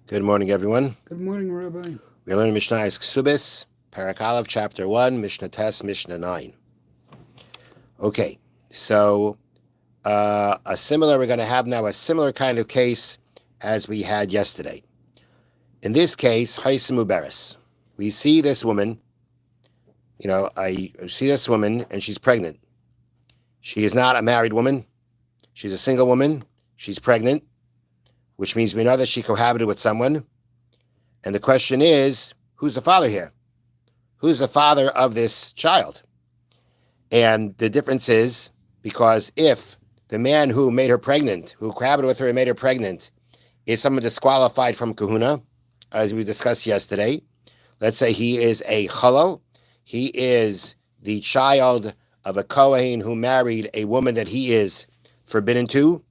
Good morning, everyone. Good morning, Rabbi. We're learning Mishnah Kesubos, Parak Aleph, Chapter 1, Mishnah Tes, Mishnah 9. Okay, so we're going to have now a similar kind of case as we had yesterday. In this case, Haisimu Beres. We see this woman, I see this woman and she's pregnant. She is not a married woman. She's a single woman. She's pregnant, which means we know that she cohabited with someone. And the question is, who's the father here? Who's the father of this child? And the difference is, because if the man who made her pregnant, who cohabited with her and made her pregnant, is someone disqualified from kahuna, as we discussed yesterday, let's say he is a chalal, he is the child of a kohen who married a woman that he is forbidden to,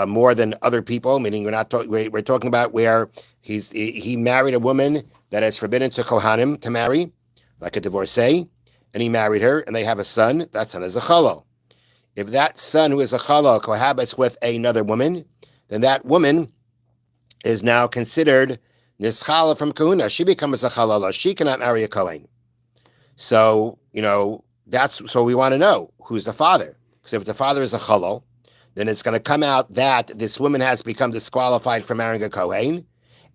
more than other people, meaning we're talking about where he married a woman that is forbidden to kohanim to marry, like a divorcee, and he married her, and they have a son. That son is a chalal. If that son who is a chalal cohabits with another woman, then that woman is now considered nischala from kahuna. She becomes a chalala. She cannot marry a kohen. So so we want to know who's the father, because if the father is a chalal, then it's going to come out that this woman has become disqualified from marrying a kohen,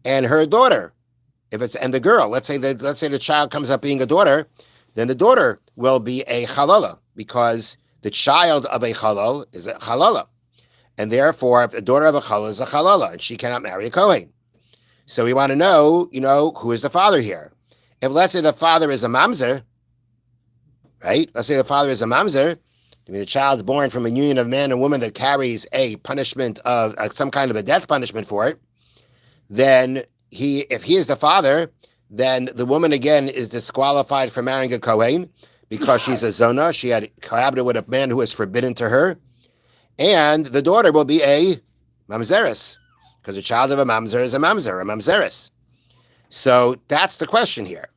and her daughter, and the girl, let's say the child comes up being a daughter, then the daughter will be a halala, because the child of a halal is a halala, and therefore, if the daughter of a halal is a halala, and she cannot marry a kohen. So we want to know, who is the father here? If let's say the father is a mamzer, right? Let's say the father is a mamzer. I mean, the child's born from a union of man and woman that carries a punishment of some kind of a death punishment for it. Then if he is the father, then the woman again is disqualified from marrying a kohen because she's a zona. She had cohabited with a man who is forbidden to her, and the daughter will be a mamzeres because the child of a mamzer is a mamzeres. So that's the question here.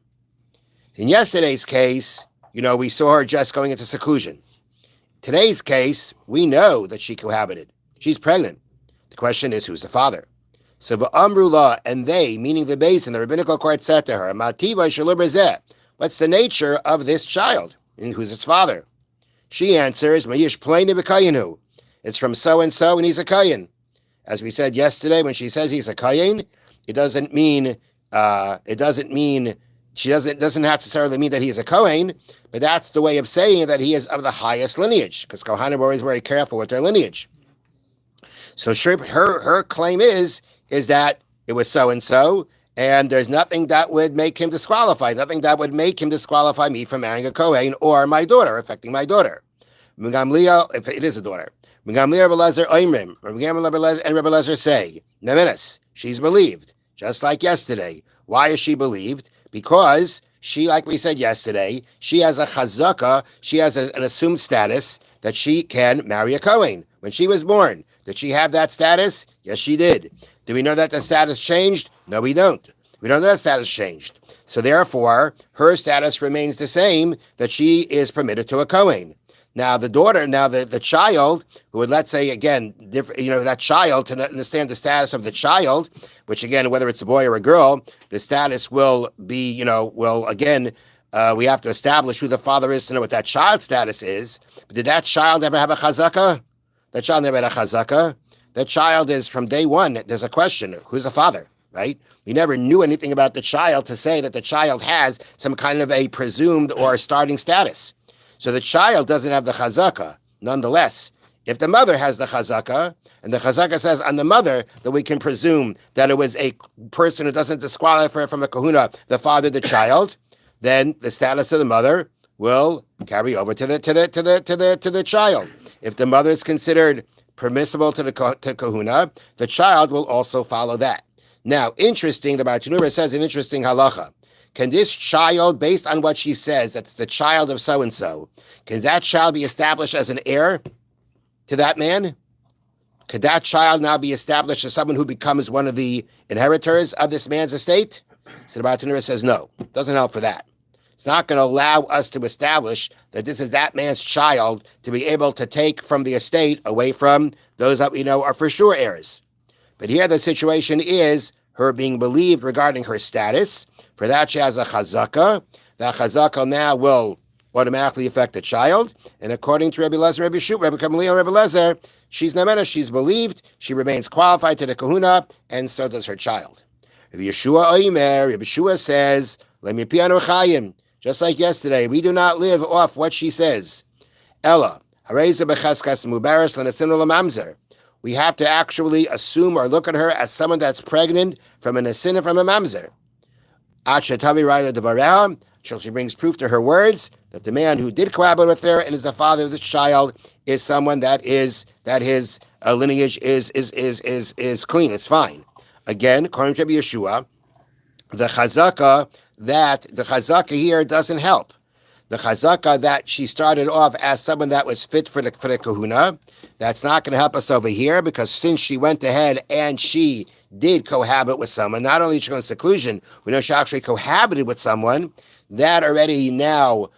In yesterday's case, we saw her just going into seclusion. Today's case, we know that she cohabited. She's pregnant. The question is, who's the father? So v'amrula, and they, meaning the beis in the rabbinical court, said to her, Mativa shalur b'zeh, what's the nature of this child? And who's its father? She answers, Mayish pleini v'kayinu. It's from so-and-so, and he's a kayin. As we said yesterday, when she says he's a kayin, it doesn't necessarily mean that he is a kohen, but that's the way of saying that he is of the highest lineage, because kohanim are always very careful with their lineage. So her claim is that it was so-and-so, and there's nothing that would make him disqualified, nothing that would make him disqualify me from marrying a kohen or my daughter, affecting my daughter. If it is a daughter. And Rabbi Lezer say, Nemenis, she's believed, just like yesterday. Why is she believed? Because she, like we said yesterday, she has a chazaka, she has an assumed status that she can marry a kohen. When she was born, did she have that status? Yes, she did. Do we know that the status changed? No, we don't. We don't know that status changed. So therefore, her status remains the same, that she is permitted to a kohen. Now the child, who would, let's say again, that child, to understand the status of the child, which again, whether it's a boy or a girl, the status will be, we have to establish who the father is to know what that child's status is. But did that child ever have a chazaka? That child never had a chazaka. That child is, from day one, there's a question, who's the father, right? We never knew anything about the child to say that the child has some kind of a presumed or starting status. So the child doesn't have the chazaka. Nonetheless, if the mother has the chazaka, and the chazaka says on the mother that we can presume that it was a person who doesn't disqualify her from a kahuna, the father, the child, then the status of the mother will carry over to the child. If the mother is considered permissible to kahuna, the child will also follow that. Now, interesting, the Bartanura says an interesting halacha. Can this child, based on what she says, that's the child of so-and-so, can that child be established as an heir to that man? Could that child now be established as someone who becomes one of the inheritors of this man's estate? So the Bartanura says no. It doesn't help for that. It's not going to allow us to establish that this is that man's child to be able to take from the estate away from those that we know are for sure heirs. But here the situation is her being believed regarding her status. For that, she has a chazaka. That chazaka now will automatically affect the child. And according to Rabbi Lezer, Rabbi Shua, Rabbi Gamliel, Rabbi Lezer, she's namena, she's believed, she remains qualified to the kahuna, and so does her child. Rabbi Yeshua Oimer, Rabbi Yeshua says, Lemi pianu Chaim, just like yesterday, we do not live off what she says. Ella, hareza bechaskas mubaris lenatzinu lamamzer. We have to actually assume or look at her as someone that's pregnant from an asin from a mamzer. Achetavi Raila Devareha, till she brings proof to her words that the man who did cohabit with her and is the father of this child is someone that his lineage is clean, it's fine. Again, according to Rabbi Yeshua, the chazaka here doesn't help. The chazaka that she started off as someone that was fit for the kahuna, that's not going to help us over here, because since she went ahead and she did cohabit with someone, not only did she go in seclusion, we know she actually cohabited with someone, that already now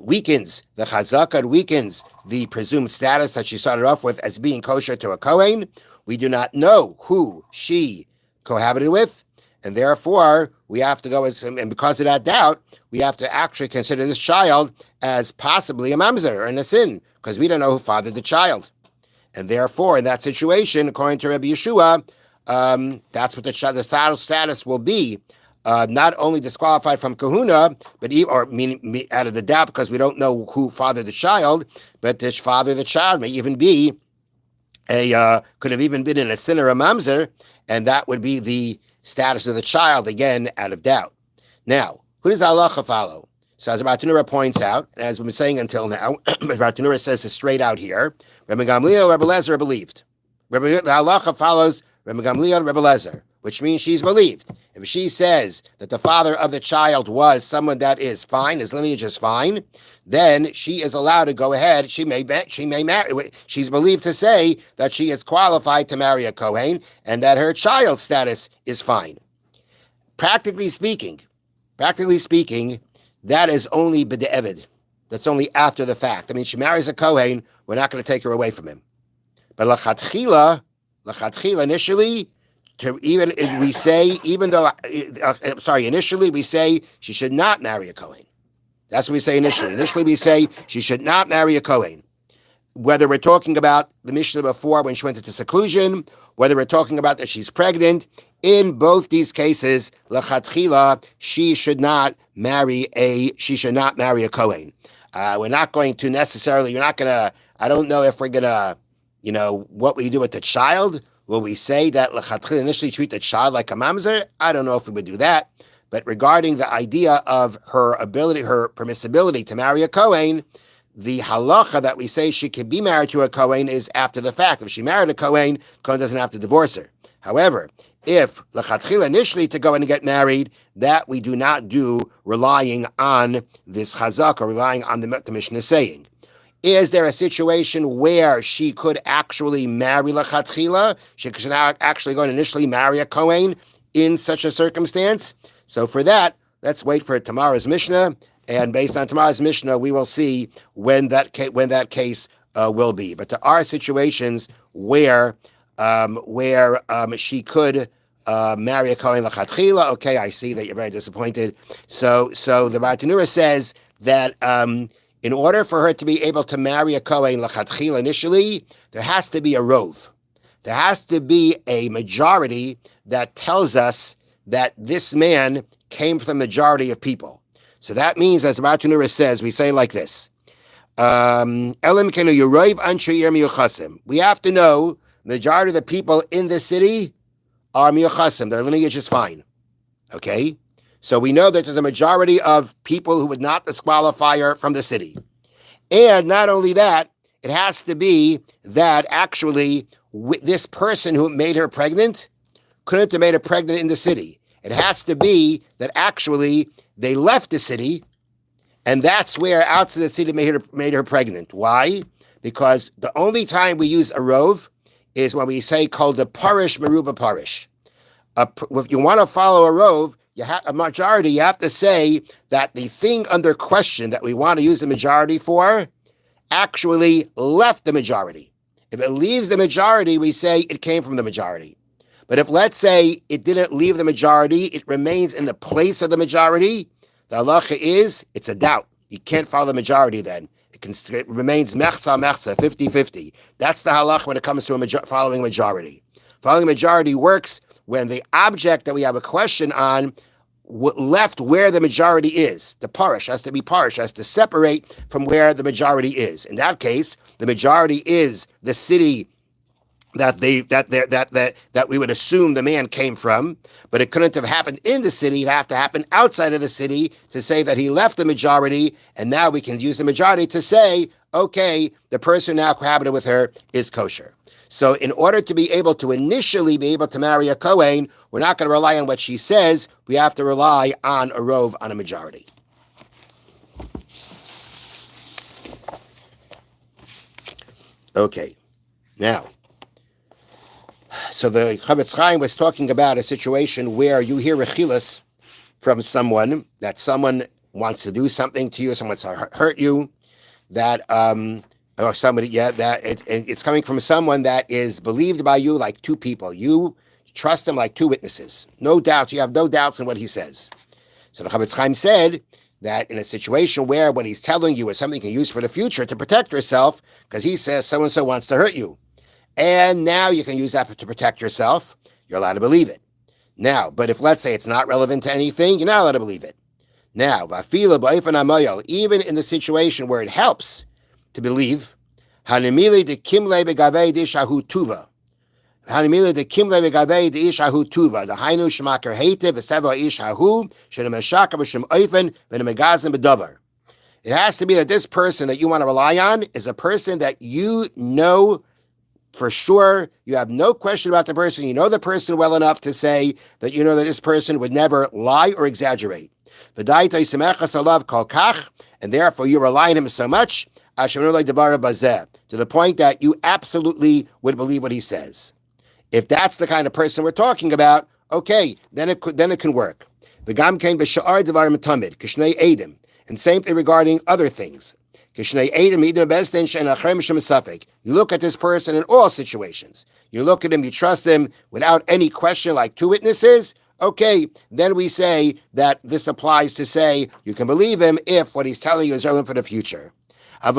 weakens the chazaka, weakens the presumed status that she started off with as being kosher to a kohen. We do not know who she cohabited with, and therefore we have to go, and because of that doubt, we have to actually consider this child as possibly a mamzer or a sin, because we don't know who fathered the child. And therefore, in that situation, according to Rabbi Yeshua, that's what the status will be. Not only disqualified from kahuna, but meaning out of the doubt, because we don't know who fathered the child, but this father of the child may even be could have even been in a sin or a mamzer, and that would be the status of the child, again, out of doubt. Now, who does halacha follow? So as Bartanura points out, and as we've been saying until now, Bartanura says it straight out here, Rabbi Gamliel, Rabbi Lezer are believed. The halacha follows Rabbi Gamliel, Rabbi Lezer, which means she's believed. If she says that the father of the child was someone that is fine, his lineage is fine, then she is allowed to go ahead. She may marry. She's believed to say that she is qualified to marry a kohen and that her child status is fine. Practically speaking, that is only b'de'evid. That's only after the fact. I mean, she marries a kohen, we're not going to take her away from him. But lachatchila, initially, initially we say she should not marry a kohen. That's what we say initially. Initially we say she should not marry a kohen. Whether we're talking about the Mishna before when she went into seclusion, whether we're talking about that she's pregnant, in both these cases, lachatchila, she should not marry a kohen. We're not going to necessarily, I don't know if we're going to, what we do with the child. Will we say that lachatchila initially treat the child like a mamzer? I don't know if we would do that. But regarding the idea of her permissibility to marry a kohen, the halacha that we say she can be married to a kohen is after the fact. If she married a kohen doesn't have to divorce her. However, if lachatchila initially to go in and get married, that we do not do relying on this chazak or relying on the Mishna saying. Is there a situation where she could actually marry lachatchila? She should actually go and initially marry a kohen in such a circumstance? So for that, let's wait for tomorrow's Mishnah, and based on tomorrow's Mishnah, we will see when that case will be. But there are situations where she could marry a kohen lachatchila. Okay, I see that you're very disappointed. So the Bartanura says that in order for her to be able to marry a kohen lachatchila initially, there has to be a rov. There has to be a majority that tells us that this man came from the majority of people. So that means, as the Bartanura says, we say like this. We have to know the majority of the people in the city are miyuchasim. Their lineage is fine. Okay? So we know that there's a majority of people who would not disqualify her from the city. And not only that, it has to be that actually this person who made her pregnant couldn't have made her pregnant in the city. It has to be that actually they left the city, and that's where outside the city made her pregnant. Why? Because the only time we use a rov is when we say called the parish meruba parish. If you want to follow a rov, a majority, you have to say that the thing under question that we want to use the majority for actually left the majority. If it leaves the majority, we say it came from the majority. But if, let's say, it didn't leave the majority, it remains in the place of the majority, the halacha is, it's a doubt. You can't follow the majority then. It remains mechza, 50-50. That's the halacha when it comes to following majority. Following majority works when the object that we have a question on left where the majority is. The parish has to be parish, has to separate from where the majority is. In that case, the majority is the city that we would assume the man came from, but it couldn't have happened in the city. It'd have to happen outside of the city to say that he left the majority, and now we can use the majority to say, okay, the person now cohabited with her is kosher. So in order to be able to initially be able to marry a Kohen, we're not going to rely on what she says. We have to rely on a rov, on a majority. Okay, now, so the Chofetz Chaim was talking about a situation where you hear rechilas from someone, that someone wants to do something to you, someone wants to hurt you, that or somebody, it's coming from someone that is believed by you like two people. You trust him like two witnesses. No doubts. You have no doubts in what he says. So the Chofetz Chaim said that in a situation where what he's telling you is something you can use for the future to protect yourself, because he says so-and-so wants to hurt you, and now you can use that to protect yourself, you're allowed to believe it. Now, but if, let's say, it's not relevant to anything, you're not allowed to believe it. Now, even in the situation where it helps to believe, Hanimili de kimle begavei dishahu tuva. Hanimili de kimle begavei dishahu tuva. The hainu shemaker heite v'seva ishahu shenemeshaka b'shem oifen v'nemegazim b'davar. It has to be that this person that you want to rely on is a person that you know for sure. You have no question about the person. You know the person well enough to say that you know that this person would never lie or exaggerate. And therefore you rely on him so much to the point that you absolutely would believe what he says. If that's the kind of person we're talking about, okay, then it can work. And same thing regarding other things. You look at this person in all situations. You look at him, you trust him without any question, like two witnesses. Okay, then we say that this applies to say you can believe him if what he's telling you is relevant for the future. But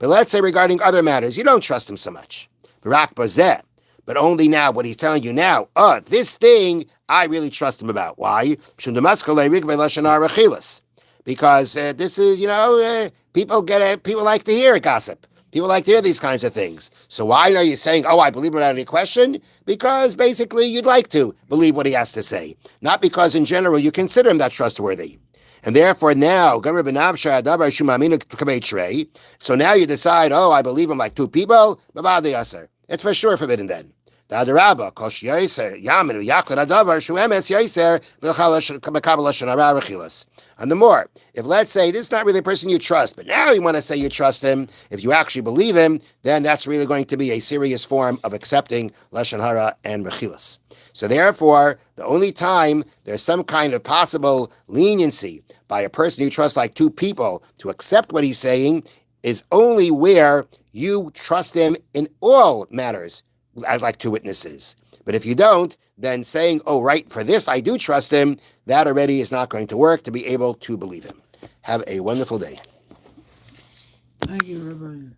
let's say regarding other matters, you don't trust him so much. But only now, what he's telling you now, this thing, I really trust him about. Why? Because this is, people like to hear gossip. People like to hear these kinds of things. So why are you saying, I believe without any question? Because basically you'd like to believe what he has to say. Not because in general you consider him that trustworthy. And therefore now, so now you decide, I believe him like two people, it's for sure forbidden then. And the more, if let's say this is not really a person you trust, but now you want to say you trust him, if you actually believe him, then that's really going to be a serious form of accepting Lashon Hara and Rechilas. So therefore, the only time there's some kind of possible leniency by a person you trust like two people to accept what he's saying is only where you trust him in all matters as like two witnesses. But if you don't, then saying, right, for this I do trust him, that already is not going to work to be able to believe him. Have a wonderful day. Thank you, Rabbi.